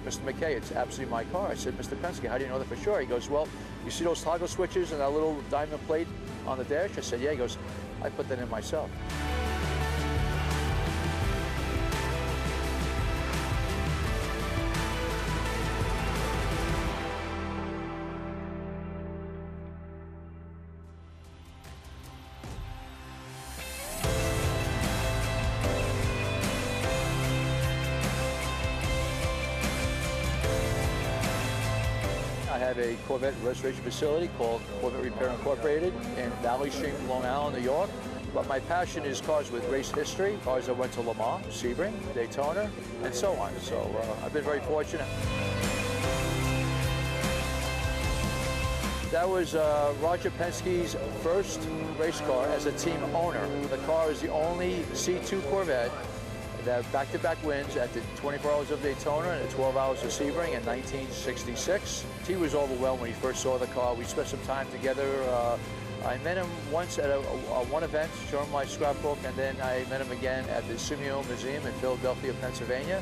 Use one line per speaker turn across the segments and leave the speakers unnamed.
"Mr. Mackay, it's absolutely my car." I said, "Mr. Penske, how do you know that for sure?" He goes, "Well, you see those toggle switches and that little diamond plate on the dash?" I said, "Yeah." He goes, "I put that in myself." I have a Corvette restoration facility called Corvette Repair Incorporated in Valley Stream, Long Island, New York. But my passion is cars with race history, cars that went to Le Mans, Sebring, Daytona, and so on. So I've been very fortunate. That was Roger Penske's first race car as a team owner. The car is the only C2 Corvette that back-to-back wins at the 24 Hours of Daytona and the 12 Hours of Sebring in 1966. He was overwhelmed when he first saw the car. We spent some time together. I met him once at one event, showed him my scrapbook, and then I met him again at the Simeon Museum in Philadelphia, Pennsylvania,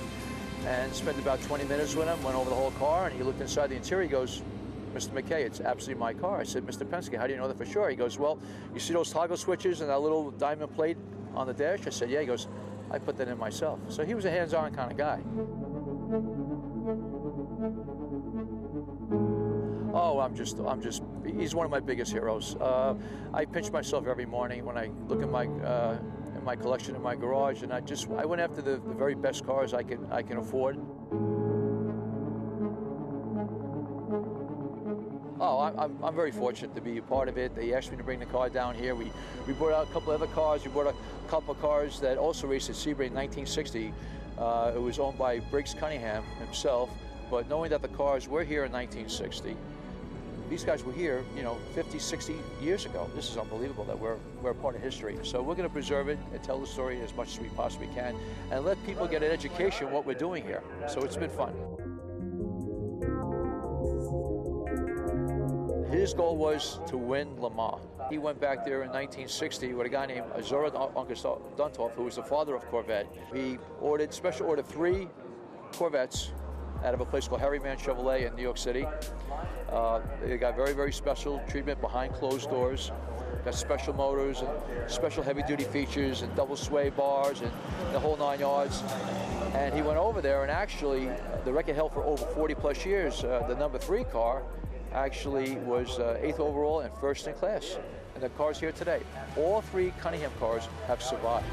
and spent about 20 minutes with him, went over the whole car, and he looked inside the interior. He goes, "Mr. Mackay, it's absolutely my car." I said, "Mr. Penske, how do you know that for sure?" He goes, "Well, you see those toggle switches and that little diamond plate on the dash?" I said, "Yeah." He goes, "I put that in myself." So he was a hands-on kind of guy. Oh, he's one of my biggest heroes. I pinch myself every morning when I look at my collection in my garage, and I went after the very best cars I can afford. Oh, I'm very fortunate to be a part of it. They asked me to bring the car down here. We brought out a couple other cars. We brought a couple of cars that also raced at Sebring in 1960. It was owned by Briggs Cunningham himself, but knowing that the cars were here in 1960, these guys were here, 50, 60 years ago. This is unbelievable that we're a part of history. So we're going to preserve it and tell the story as much as we possibly can and let people get an education what we're doing here. So it's been fun. His goal was to win Le Mans. He went back there in 1960 with a guy named Azora Duntov, who was the father of Corvette. He special ordered 3 Corvettes out of a place called Harryman Chevrolet in New York City. They got very, very special treatment behind closed doors. Got special motors and special heavy-duty features and double sway bars and the whole 9 yards. And he went over there, and actually, the record held for over 40-plus years. The number 3 car actually was 8th overall and 1st in class. And the car's here today. All 3 Cunningham cars have survived.